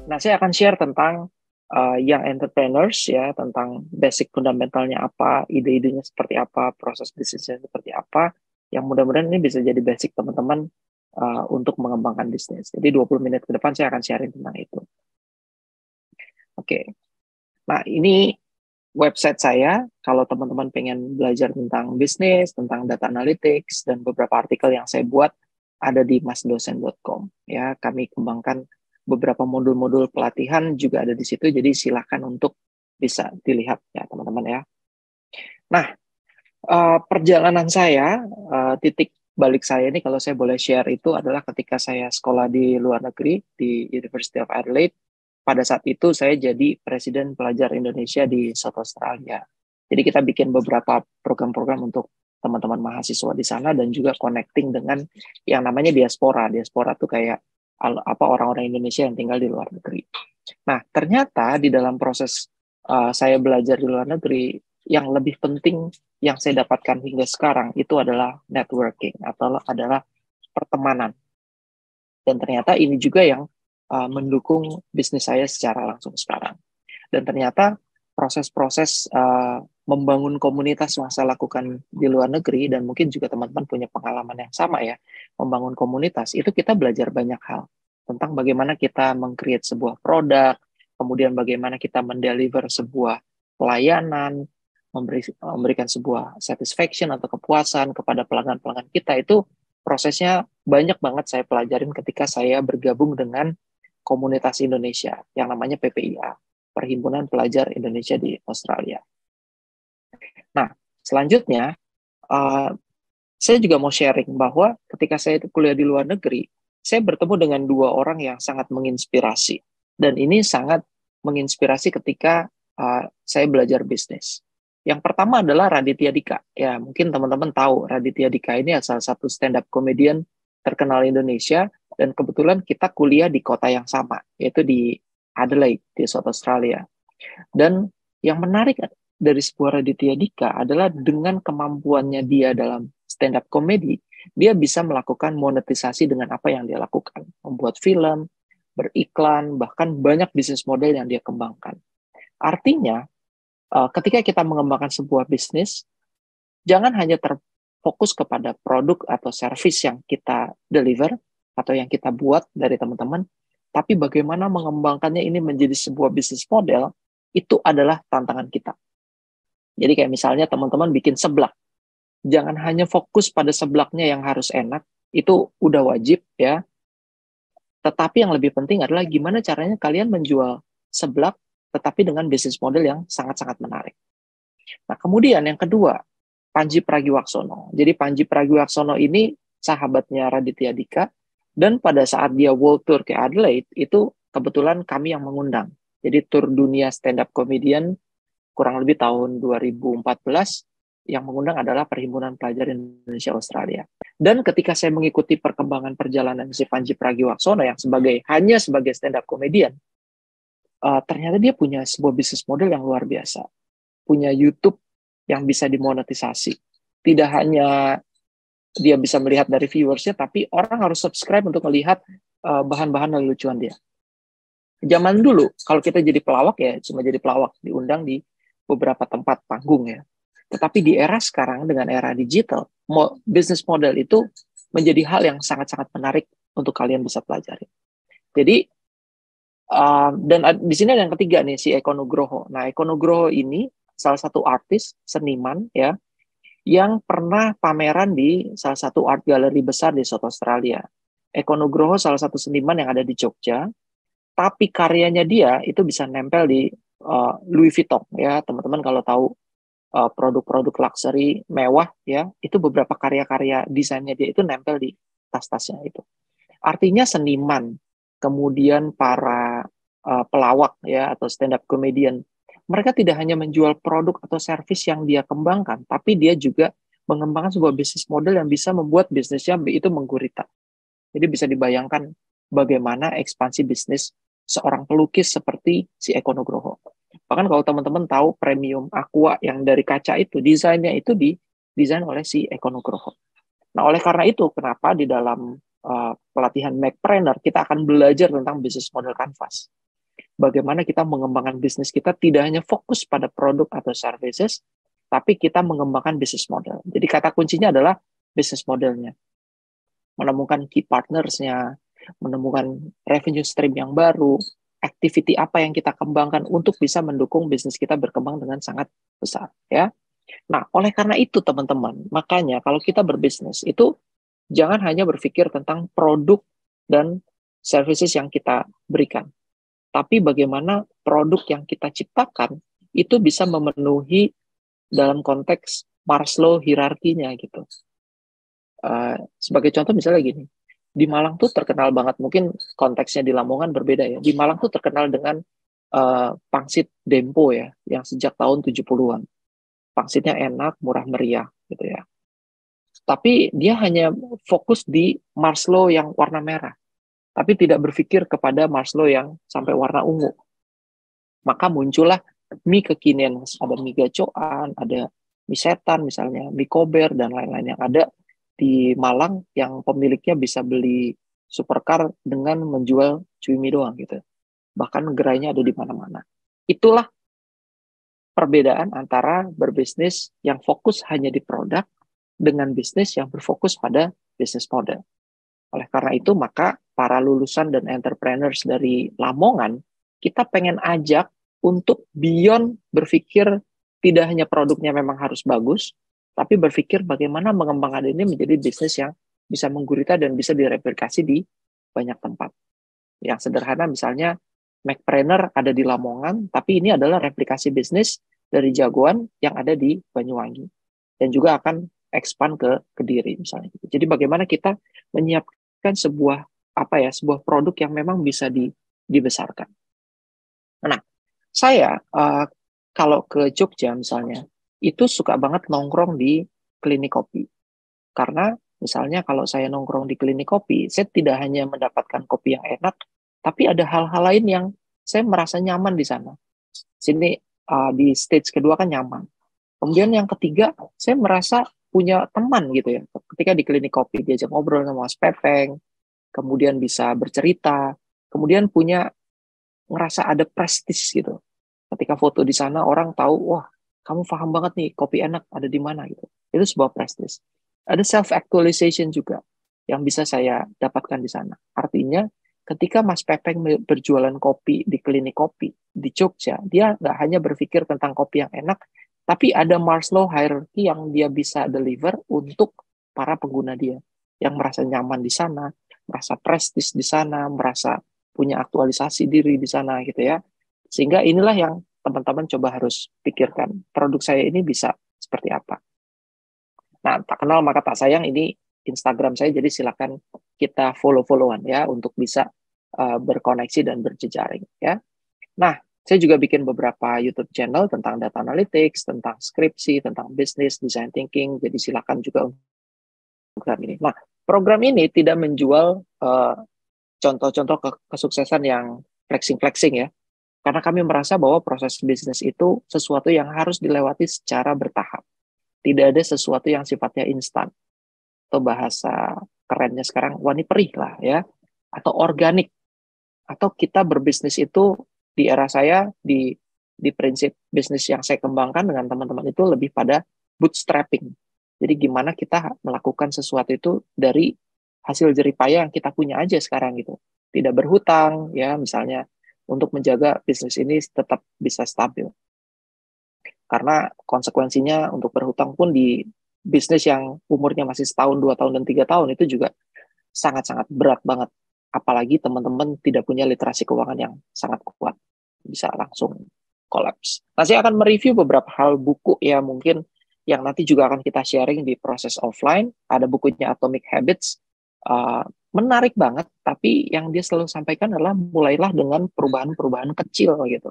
Nah, saya akan share tentang young entrepreneurs ya, tentang basic fundamentalnya apa, ide-idenya seperti apa, proses bisnisnya seperti apa, yang mudah-mudahan ini bisa jadi basic teman-teman untuk mengembangkan bisnis. Jadi 20 menit ke depan saya akan sharing tentang itu. Oke. Nah, ini website saya. Kalau teman-teman pengen belajar tentang bisnis, tentang data analytics, dan beberapa artikel yang saya buat ada di masdosen.com. Ya, kami kembangkan beberapa modul-modul pelatihan juga ada di situ. Jadi silakan untuk bisa dilihat ya teman-teman ya. Nah, perjalanan saya, titik balik saya ini kalau saya boleh share itu adalah ketika saya sekolah di luar negeri di University of Adelaide. Pada saat itu saya jadi Presiden Pelajar Indonesia di South Australia. Jadi kita bikin beberapa program-program untuk teman-teman mahasiswa di sana dan juga connecting dengan yang namanya diaspora. Diaspora tuh kayak orang-orang Indonesia yang tinggal di luar negeri. Nah, ternyata di dalam proses saya belajar di luar negeri, yang lebih penting yang saya dapatkan hingga sekarang itu adalah networking atau adalah pertemanan. Dan ternyata ini juga yang mendukung bisnis saya secara langsung sekarang. Dan ternyata proses-proses membangun komunitas yang saya lakukan di luar negeri, dan mungkin juga teman-teman punya pengalaman yang sama ya, membangun komunitas, itu kita belajar banyak hal. Tentang bagaimana kita meng-create sebuah produk, kemudian bagaimana kita mendeliver sebuah pelayanan, memberikan sebuah satisfaction atau kepuasan kepada pelanggan-pelanggan kita, itu prosesnya banyak banget saya pelajarin ketika saya bergabung dengan komunitas Indonesia yang namanya PPIA, Perhimpunan Pelajar Indonesia di Australia. Nah, selanjutnya saya juga mau sharing bahwa ketika saya kuliah di luar negeri, saya bertemu dengan dua orang yang sangat menginspirasi. Dan ini sangat menginspirasi ketika saya belajar bisnis. Yang pertama adalah Raditya Dika. Ya, mungkin teman-teman tahu Raditya Dika ini salah satu stand-up comedian terkenal Indonesia, dan kebetulan kita kuliah di kota yang sama, yaitu di Adelaide, di South Australia. Dan yang menarik dari sebuah Raditya Dika adalah dengan kemampuannya dia dalam stand-up comedy, dia bisa melakukan monetisasi dengan apa yang dia lakukan. Membuat film, beriklan, bahkan banyak bisnis model yang dia kembangkan. Artinya, ketika kita mengembangkan sebuah bisnis, jangan hanya terfokus kepada produk atau service yang kita deliver atau yang kita buat dari teman-teman, tapi bagaimana mengembangkannya ini menjadi sebuah bisnis model, itu adalah tantangan kita. Jadi kayak misalnya teman-teman bikin seblak, jangan hanya fokus pada seblaknya yang harus enak, itu udah wajib ya. Tetapi yang lebih penting adalah gimana caranya kalian menjual seblak tetapi dengan bisnis model yang sangat-sangat menarik. Nah, kemudian yang kedua, Panji Pragiwaksono. Jadi Panji Pragiwaksono ini sahabatnya Raditya Dika, dan pada saat dia world tour ke Adelaide, itu kebetulan kami yang mengundang. Jadi tour dunia stand-up comedian kurang lebih tahun 2014, yang mengundang adalah Perhimpunan Pelajar Indonesia Australia. Dan ketika saya mengikuti perkembangan perjalanan si Panji Pragiwaksono yang hanya sebagai stand-up comedian, ternyata dia punya sebuah bisnis model yang luar biasa. Punya YouTube yang bisa dimonetisasi. Tidak hanya dia bisa melihat dari viewersnya, tapi orang harus subscribe untuk melihat bahan-bahan dan lucuan dia. Zaman dulu, kalau kita jadi pelawak ya, cuma jadi pelawak, diundang di beberapa tempat panggung ya. Tetapi di era sekarang, dengan era digital, bisnis model itu menjadi hal yang sangat-sangat menarik untuk kalian bisa pelajari. Jadi, dan di sini ada yang ketiga nih, si Eko Nugroho. Nah, Eko Nugroho ini salah satu artis, seniman ya, yang pernah pameran di salah satu art gallery besar di South Australia. Eko Nugroho salah satu seniman yang ada di Jogja, tapi karyanya dia itu bisa nempel di Louis Vuitton ya, teman-teman kalau tahu produk-produk luxury mewah ya, itu beberapa karya-karya desainnya dia itu nempel di tas-tasnya itu. Artinya seniman, kemudian para pelawak ya atau stand up comedian, mereka tidak hanya menjual produk atau service yang dia kembangkan, tapi dia juga mengembangkan sebuah bisnis model yang bisa membuat bisnisnya itu menggurita. Jadi bisa dibayangkan bagaimana ekspansi bisnis seorang pelukis seperti si Eko Nugroho. Bahkan kalau teman-teman tahu premium aqua yang dari kaca itu, desainnya itu didesain oleh si Eko Nugroho. Nah, oleh karena itu, kenapa di dalam pelatihan Macpreneur kita akan belajar tentang bisnis model canvas. bagaimana kita mengembangkan bisnis kita tidak hanya fokus pada produk atau services, tapi kita mengembangkan bisnis model. Jadi kata kuncinya adalah bisnis modelnya. Menemukan key partners-nya, menemukan revenue stream yang baru, activity apa yang kita kembangkan untuk bisa mendukung bisnis kita berkembang dengan sangat besar, ya. Nah, oleh karena itu teman-teman, makanya kalau kita berbisnis itu jangan hanya berpikir tentang produk dan services yang kita berikan, tapi bagaimana produk yang kita ciptakan itu bisa memenuhi dalam konteks Maslow hierarkinya gitu. Sebagai contoh misalnya gini, di Malang tuh terkenal banget, mungkin konteksnya di Lamongan berbeda ya. Di Malang tuh terkenal dengan pangsit Dempo ya, yang sejak tahun 70-an. Pangsitnya enak, murah meriah gitu ya. Tapi dia hanya fokus di Maslow yang warna merah, tapi tidak berpikir kepada Maslow yang sampai warna ungu. Maka muncullah mie kekinian, ada mie gacoan, ada mie setan misalnya, mie kober, dan lain-lain yang ada di Malang yang pemiliknya bisa beli supercar dengan menjual cumi doang gitu. Bahkan gerainya ada di mana-mana. Itulah perbedaan antara berbisnis yang fokus hanya di produk dengan bisnis yang berfokus pada bisnis model. Oleh karena itu, maka para lulusan dan entrepreneurs dari Lamongan, kita pengen ajak untuk beyond berpikir tidak hanya produknya memang harus bagus, tapi berpikir bagaimana mengembangkan ini menjadi bisnis yang bisa menggurita dan bisa direplikasi di banyak tempat. Yang sederhana misalnya, Macpreneur ada di Lamongan, tapi ini adalah replikasi bisnis dari jagoan yang ada di Banyuwangi. Dan juga akan expand ke Kediri misalnya. Jadi bagaimana kita menyiapkan sebuah produk yang memang bisa dibesarkan. Nah, saya kalau ke Jogja misalnya, itu suka banget nongkrong di klinik kopi. Karena misalnya kalau saya nongkrong di klinik kopi, saya tidak hanya mendapatkan kopi yang enak, tapi ada hal-hal lain yang saya merasa nyaman di sana. Sini di stage kedua kan nyaman. Kemudian yang ketiga, saya merasa punya teman gitu ya. Ketika di klinik kopi, diajak ngobrol sama Mas Pepeng, kemudian bisa bercerita, kemudian ngerasa ada prestis gitu. Ketika foto di sana, orang tahu, wah, kamu paham banget nih, kopi enak ada di mana gitu. Itu sebuah prestis. Ada self-actualization juga yang bisa saya dapatkan di sana. Artinya, ketika Mas Pepeng berjualan kopi di klinik kopi di Jogja, dia nggak hanya berpikir tentang kopi yang enak, tapi ada Maslow hierarchy yang dia bisa deliver untuk para pengguna dia, yang merasa nyaman di sana, merasa prestis di sana, merasa punya aktualisasi diri di sana gitu ya. Sehingga inilah yang teman-teman coba harus pikirkan. Produk saya ini bisa seperti apa. Nah, tak kenal maka tak sayang, ini Instagram saya, jadi silakan kita follow-followan ya untuk bisa berkoneksi dan berjejaring ya. Nah, saya juga bikin beberapa YouTube channel tentang data analytics, tentang skripsi, tentang bisnis, design thinking. Jadi silakan juga program ini. Nah, program ini tidak menjual contoh-contoh kesuksesan yang flexing-flexing ya. Karena kami merasa bahwa proses bisnis itu sesuatu yang harus dilewati secara bertahap. Tidak ada sesuatu yang sifatnya instan. Atau bahasa kerennya sekarang, wani perih lah ya. Atau organik. Atau kita berbisnis itu di era saya, di prinsip bisnis yang saya kembangkan dengan teman-teman itu lebih pada bootstrapping. Jadi gimana kita melakukan sesuatu itu dari hasil jeripaya yang kita punya aja sekarang gitu. Tidak berhutang ya misalnya, untuk menjaga bisnis ini tetap bisa stabil. Karena konsekuensinya untuk berhutang pun di bisnis yang umurnya masih setahun, 2 tahun, dan 3 tahun itu juga sangat-sangat berat banget. Apalagi teman-teman tidak punya literasi keuangan yang sangat kuat. Bisa langsung kolaps. Nah, saya akan mereview beberapa hal buku ya mungkin yang nanti juga akan kita sharing di proses offline. Ada bukunya Atomic Habits. Menarik banget, tapi yang dia selalu sampaikan adalah mulailah dengan perubahan-perubahan kecil gitu.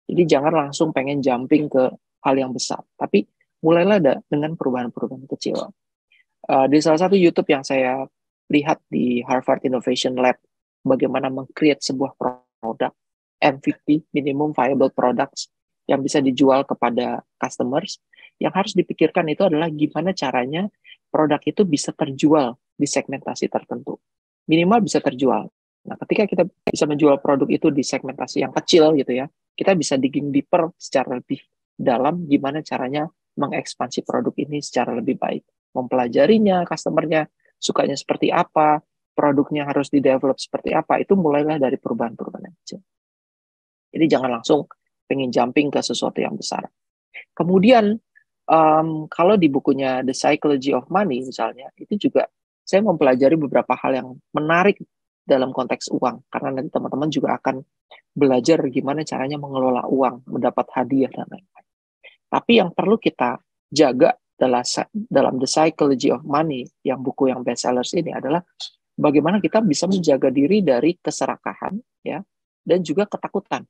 Jadi jangan langsung pengen jumping ke hal yang besar, tapi mulailah dengan perubahan-perubahan kecil. Di salah satu YouTube yang saya lihat di Harvard Innovation Lab, bagaimana meng-create sebuah produk, MVP, Minimum Viable Products, yang bisa dijual kepada customers, yang harus dipikirkan itu adalah gimana caranya produk itu bisa terjual di segmentasi tertentu. Minimal bisa terjual. Nah, ketika kita bisa menjual produk itu di segmentasi yang kecil gitu ya, kita bisa digging deeper secara lebih dalam gimana caranya mengekspansi produk ini secara lebih baik. Mempelajarinya, customernya sukanya seperti apa, produknya harus di-develop seperti apa, itu mulailah dari perubahan-perubahan yang kecil. Jadi jangan langsung pengen jumping ke sesuatu yang besar. Kemudian, kalau di bukunya The Psychology of Money misalnya, itu juga saya mempelajari beberapa hal yang menarik dalam konteks uang, karena nanti teman-teman juga akan belajar gimana caranya mengelola uang, mendapat hadiah, dan lain-lain. Tapi yang perlu kita jaga dalam The Psychology of Money, yang buku yang bestsellers ini adalah bagaimana kita bisa menjaga diri dari keserakahan, ya, dan juga ketakutan.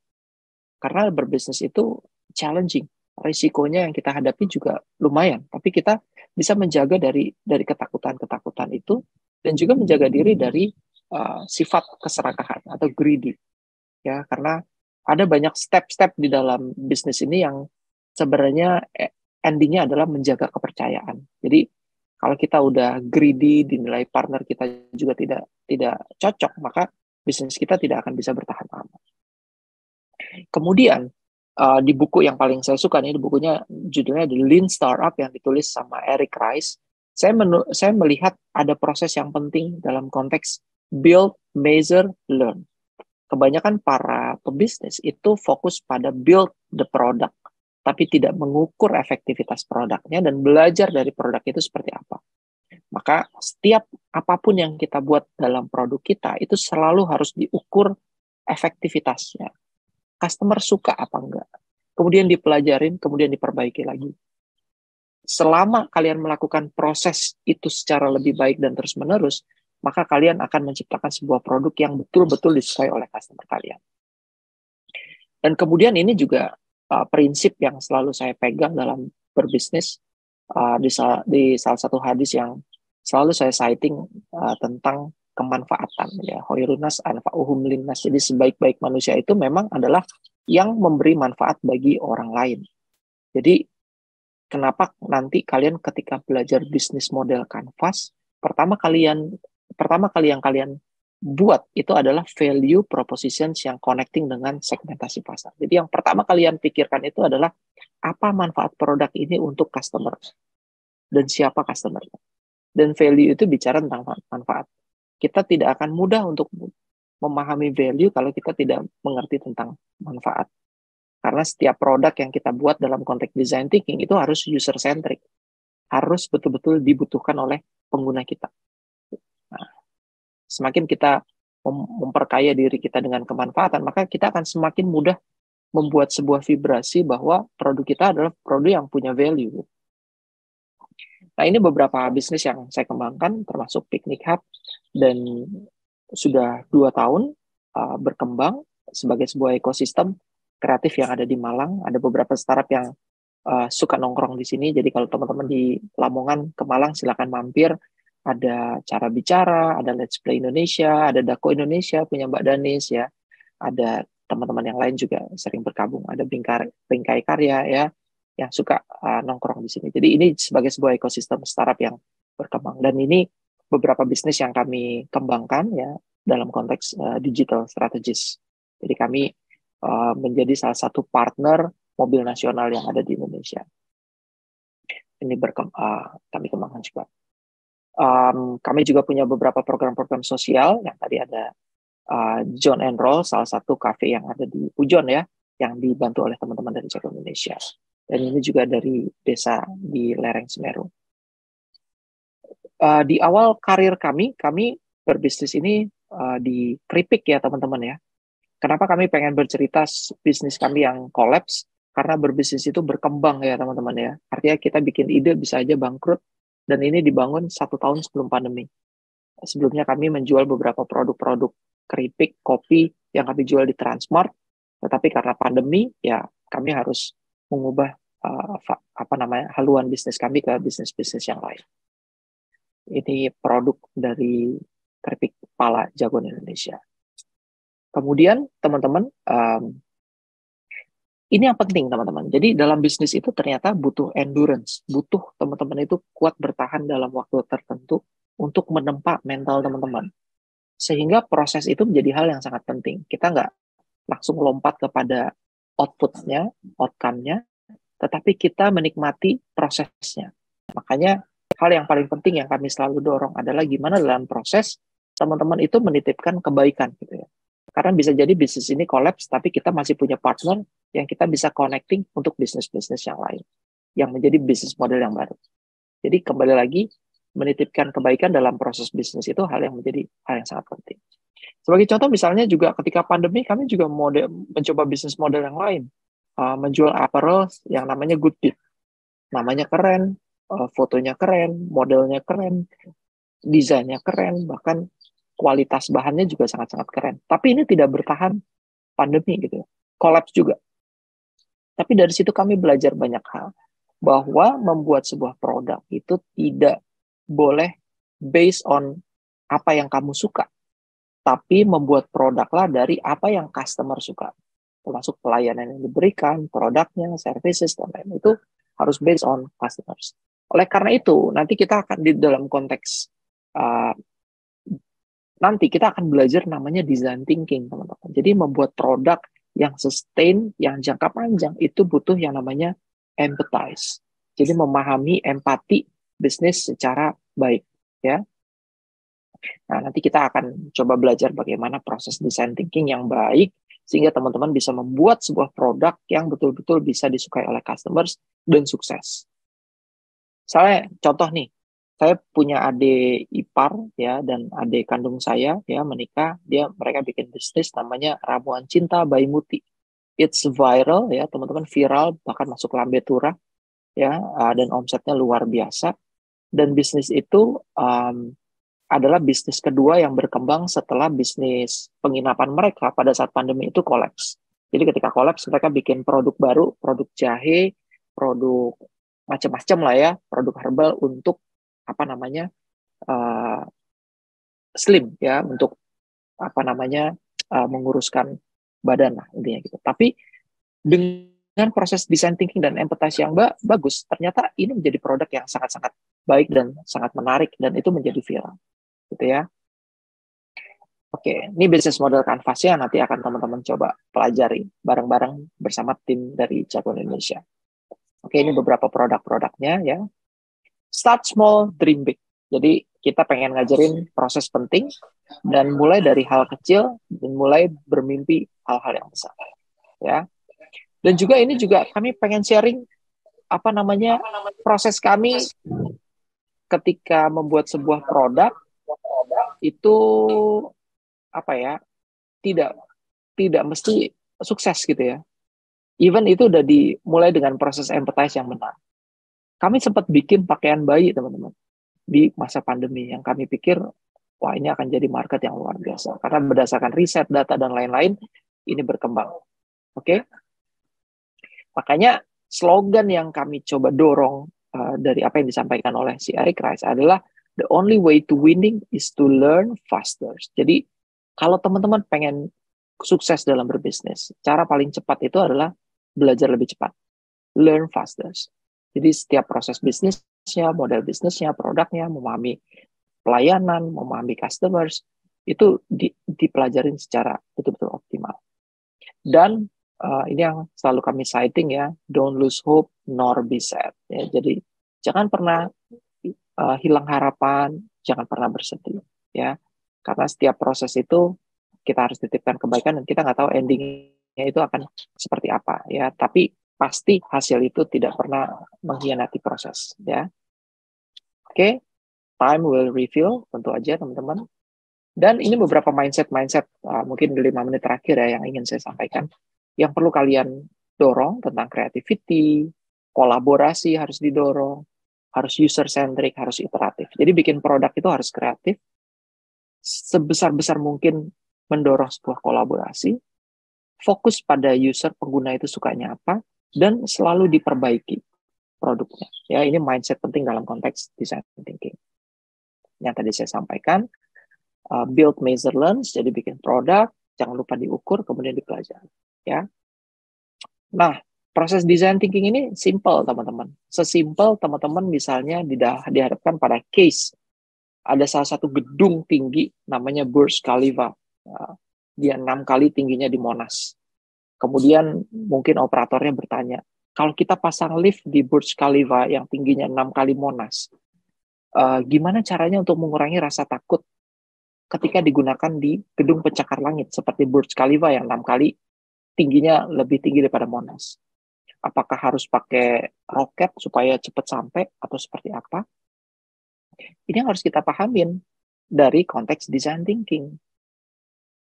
Karena berbisnis itu challenging, risikonya yang kita hadapi juga lumayan, tapi kita bisa menjaga dari ketakutan-ketakutan itu, dan juga menjaga diri dari sifat keserakahan atau greedy, ya, karena ada banyak step-step di dalam bisnis ini yang sebenarnya endingnya adalah menjaga kepercayaan. Jadi kalau kita udah greedy, dinilai partner kita juga tidak cocok, maka bisnis kita tidak akan bisa bertahan lama. Kemudian di buku yang paling saya suka nih, bukunya judulnya The Lean Startup yang ditulis sama Eric Rice. Saya melihat ada proses yang penting dalam konteks build, measure, learn. Kebanyakan para pebisnis itu fokus pada build the product, tapi tidak mengukur efektivitas produknya dan belajar dari produk itu seperti apa. Maka setiap apapun yang kita buat dalam produk kita itu selalu harus diukur efektivitasnya. Customer suka apa enggak. Kemudian dipelajarin, kemudian diperbaiki lagi. Selama kalian melakukan proses itu secara lebih baik dan terus-menerus, maka kalian akan menciptakan sebuah produk yang betul-betul disukai oleh customer kalian. Dan kemudian ini juga prinsip yang selalu saya pegang dalam berbisnis, di salah satu hadis yang selalu saya citing tentang kemanfaatan, ya, khairunas anfa'uhum linnas. Jadi sebaik-baik manusia itu memang adalah yang memberi manfaat bagi orang lain. Jadi kenapa nanti kalian ketika belajar bisnis model Canvas, pertama kali yang kalian buat itu adalah value propositions yang connecting dengan segmentasi pasar. Jadi yang pertama kalian pikirkan itu adalah apa manfaat produk ini untuk customer dan siapa customer-nya. Dan value itu bicara tentang manfaat. Kita tidak akan mudah untuk memahami value kalau kita tidak mengerti tentang manfaat. Karena setiap produk yang kita buat dalam konteks design thinking itu harus user-centric. Harus betul-betul dibutuhkan oleh pengguna kita. Nah, semakin kita memperkaya diri kita dengan kemanfaatan, maka kita akan semakin mudah membuat sebuah vibrasi bahwa produk kita adalah produk yang punya value. Nah, ini beberapa bisnis yang saya kembangkan, termasuk Picnic Hub, dan sudah 2 tahun berkembang sebagai sebuah ekosistem kreatif yang ada di Malang. Ada beberapa startup yang suka nongkrong di sini, jadi kalau teman-teman di Lamongan ke Malang, silakan mampir. Ada Cara Bicara, ada Let's Play Indonesia, ada Dako Indonesia, punya Mbak Danis, ya. Ada teman-teman yang lain juga sering bergabung, ada Bingkai Karya, ya, yang suka nongkrong di sini. Jadi ini sebagai sebuah ekosistem startup yang berkembang. Dan ini beberapa bisnis yang kami kembangkan, ya, dalam konteks digital strategis. Jadi kami menjadi salah satu partner mobil nasional yang ada di Indonesia. Ini kami kembangkan juga. Kami juga punya beberapa program-program sosial, yang tadi ada John and Roll, salah satu kafe yang ada di Pujon, ya, yang dibantu oleh teman-teman dari Jago Indonesia. Dan ini juga dari desa di lereng Semeru. Di awal karir kami berbisnis ini di keripik, ya teman-teman, ya. Kenapa kami pengen bercerita bisnis kami yang kolaps? Karena berbisnis itu berkembang, ya teman-teman, ya. Artinya kita bikin ide bisa aja bangkrut, dan ini dibangun 1 tahun sebelum pandemi. Sebelumnya kami menjual beberapa produk-produk keripik, kopi yang kami jual di Transmart, tetapi karena pandemi, ya kami harus mengubah haluan bisnis kami ke bisnis-bisnis yang lain. Ini produk dari keripik pala Jagoan Indonesia. Kemudian teman-teman, ini yang penting teman-teman. Jadi dalam bisnis itu ternyata butuh endurance, butuh teman-teman itu kuat bertahan dalam waktu tertentu untuk menempa mental teman-teman. Sehingga proses itu menjadi hal yang sangat penting. Kita nggak langsung lompat kepada output-nya, outcome-nya, tetapi kita menikmati prosesnya. Makanya hal yang paling penting yang kami selalu dorong adalah gimana dalam proses teman-teman itu menitipkan kebaikan gitu ya. Karena bisa jadi bisnis ini collapse, tapi kita masih punya partner yang kita bisa connecting untuk bisnis-bisnis yang lain, yang menjadi bisnis model yang baru. Jadi kembali lagi, menitipkan kebaikan dalam proses bisnis itu hal yang menjadi hal yang sangat penting. Sebagai contoh misalnya juga ketika pandemi kami juga mencoba bisnis model yang lain. Menjual apparel yang namanya Good Deed. Namanya keren, fotonya keren, modelnya keren, desainnya keren, bahkan kualitas bahannya juga sangat-sangat keren. Tapi ini tidak bertahan pandemi gitu. Collapse juga. Tapi dari situ kami belajar banyak hal. Bahwa membuat sebuah produk itu tidak boleh based on apa yang kamu suka. Tapi membuat produklah dari apa yang customer suka. Termasuk pelayanan yang diberikan, produknya, services, dan lain itu harus based on customers. Oleh karena itu, nanti kita akan di dalam konteks nanti kita akan belajar namanya design thinking, teman-teman. Jadi membuat produk yang sustain, yang jangka panjang, itu butuh yang namanya empathize. Jadi memahami empati bisnis secara baik, ya. Nah, nanti kita akan coba belajar bagaimana proses design thinking yang baik, sehingga teman-teman bisa membuat sebuah produk yang betul-betul bisa disukai oleh customers dan sukses. Misalnya, contoh nih, saya punya adik ipar ya dan adik kandung saya ya menikah, mereka bikin bisnis namanya Ramuan Cinta by Muti. It's viral ya teman-teman, viral bahkan masuk Lambe Tura ya, dan omsetnya luar biasa. Dan bisnis itu adalah bisnis kedua yang berkembang setelah bisnis penginapan mereka pada saat pandemi itu kolaps. Jadi ketika kolaps mereka bikin produk baru, produk jahe, produk macam-macam lah ya, produk herbal untuk apa namanya slim ya, untuk apa namanya menguruskan badan lah intinya gitu. Tapi dengan proses design thinking dan empathize yang bagus, ternyata ini menjadi produk yang sangat-sangat baik dan sangat menarik dan itu menjadi viral gitu ya. Oke, ini bisnis model Canvas-nya nanti akan teman-teman coba pelajari bareng-bareng bersama tim dari Jagoan Indonesia. Oke, ini beberapa produk-produknya ya. Start small, dream big. Jadi kita pengen ngajarin proses penting dan mulai dari hal kecil dan mulai bermimpi hal-hal yang besar. Ya. Dan juga ini juga kami pengen sharing apa namanya proses kami ketika membuat sebuah produk itu apa ya, tidak mesti sukses gitu ya. Even itu udah dimulai dengan proses empathize yang benar. Kami sempat bikin pakaian bayi teman-teman di masa pandemi yang kami pikir wah ini akan jadi market yang luar biasa karena berdasarkan riset, data dan lain-lain ini berkembang. Oke? Makanya slogan yang kami coba dorong dari apa yang disampaikan oleh si Eric Rice adalah the only way to winning is to learn faster. Jadi kalau teman-teman pengen sukses dalam berbisnis, cara paling cepat itu adalah belajar lebih cepat. Learn faster. Jadi setiap proses bisnisnya, model bisnisnya, produknya, memahami pelayanan, memahami customers, itu dipelajarin secara betul-betul optimal. Dan ini yang selalu kami citing ya, don't lose hope nor be sad. Ya, jadi jangan pernah hilang harapan, jangan pernah bersedih. Ya, karena setiap proses itu kita harus titipkan kebaikan dan kita nggak tahu endingnya itu akan seperti apa ya. Tapi pasti hasil itu tidak pernah mengkhianati proses ya. Oke, time will reveal tentu aja teman-teman. Dan ini beberapa mindset mungkin 5 menit terakhir ya yang ingin saya sampaikan. Yang perlu kalian dorong tentang creativity, kolaborasi harus didorong, harus user centric, harus iteratif. Jadi bikin produk itu harus kreatif, sebesar-besar mungkin mendorong sebuah kolaborasi, fokus pada user pengguna itu sukanya apa, dan selalu diperbaiki produknya. Ya, ini mindset penting dalam konteks design thinking. Yang tadi saya sampaikan, build, measure, learn, jadi bikin produk, jangan lupa diukur, kemudian dipelajari. Ya. Nah, proses design thinking ini simple, teman-teman. Sesimpel teman-teman misalnya dihadapkan pada case ada salah satu gedung tinggi namanya Burj Khalifa. Dia 6 kali tingginya di Monas. Kemudian mungkin operatornya bertanya, kalau kita pasang lift di Burj Khalifa yang tingginya 6 kali Monas, gimana caranya untuk mengurangi rasa takut ketika digunakan di gedung pencakar langit seperti Burj Khalifa yang 6 kali tingginya lebih tinggi daripada Monas? Apakah harus pakai roket supaya cepat sampai atau seperti apa? Ini yang harus kita pahamin dari konteks design thinking.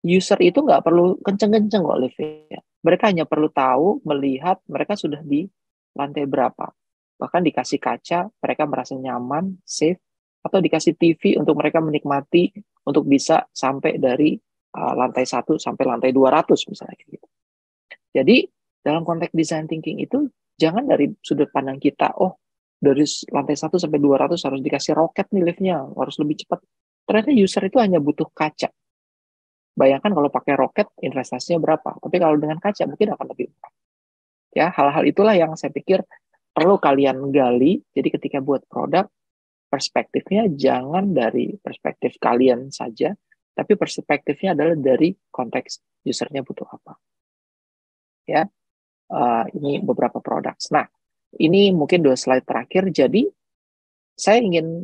User itu nggak perlu kenceng-kenceng kok lift-nya. Mereka hanya perlu tahu, melihat mereka sudah di lantai berapa. Bahkan dikasih kaca, mereka merasa nyaman, safe, atau dikasih TV untuk mereka menikmati untuk bisa sampai dari lantai 1 sampai lantai 200 misalnya. Gitu. Jadi dalam konteks design thinking itu jangan dari sudut pandang kita, oh dari lantai 1 sampai 200 harus dikasih roket nih liftnya, harus lebih cepat. Ternyata user itu hanya butuh kaca. Bayangkan kalau pakai roket investasinya berapa, tapi kalau dengan kaca mungkin akan lebih murah. Ya, hal-hal itulah yang saya pikir perlu kalian gali. Jadi ketika buat produk, perspektifnya jangan dari perspektif kalian saja, tapi perspektifnya adalah dari konteks usernya butuh apa. Ya, ini beberapa produk. Nah, ini mungkin 2 slide terakhir. Jadi saya ingin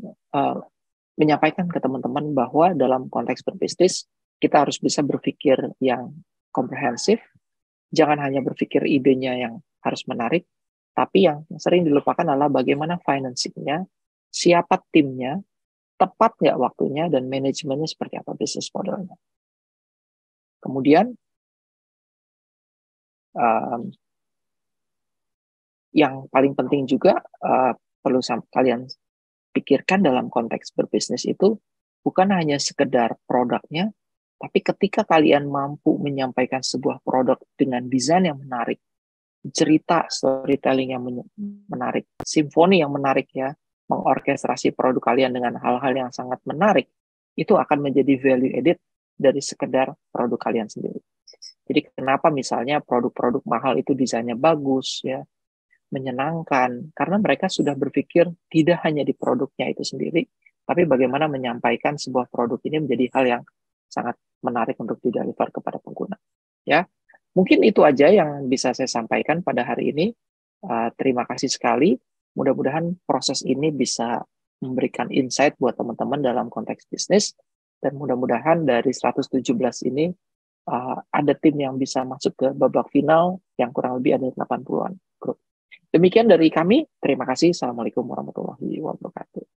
menyampaikan ke teman-teman bahwa dalam konteks berbisnis kita harus bisa berpikir yang komprehensif. Jangan hanya berpikir idenya yang harus menarik, tapi yang sering dilupakan adalah bagaimana financing-nya, siapa timnya, tepat nggak waktunya, dan manajemennya seperti apa bisnis modelnya. Kemudian, yang paling penting juga perlu kalian pikirkan dalam konteks berbisnis itu bukan hanya sekedar produknya, tapi ketika kalian mampu menyampaikan sebuah produk dengan desain yang menarik, cerita storytelling yang menarik, simfoni yang menarik ya, mengorkestrasi produk kalian dengan hal-hal yang sangat menarik, itu akan menjadi value added dari sekedar produk kalian sendiri. Jadi kenapa misalnya produk-produk mahal itu desainnya bagus ya, menyenangkan, karena mereka sudah berpikir tidak hanya di produknya itu sendiri, tapi bagaimana menyampaikan sebuah produk ini menjadi hal yang sangat menarik untuk dideliver kepada pengguna. Ya, mungkin itu aja yang bisa saya sampaikan pada hari ini. Terima kasih sekali. Mudah-mudahan proses ini bisa memberikan insight buat teman-teman dalam konteks bisnis, dan mudah-mudahan dari 117 ini ada tim yang bisa masuk ke babak final yang kurang lebih ada 80-an grup. Demikian dari kami. Terima kasih. Assalamualaikum warahmatullahi wabarakatuh.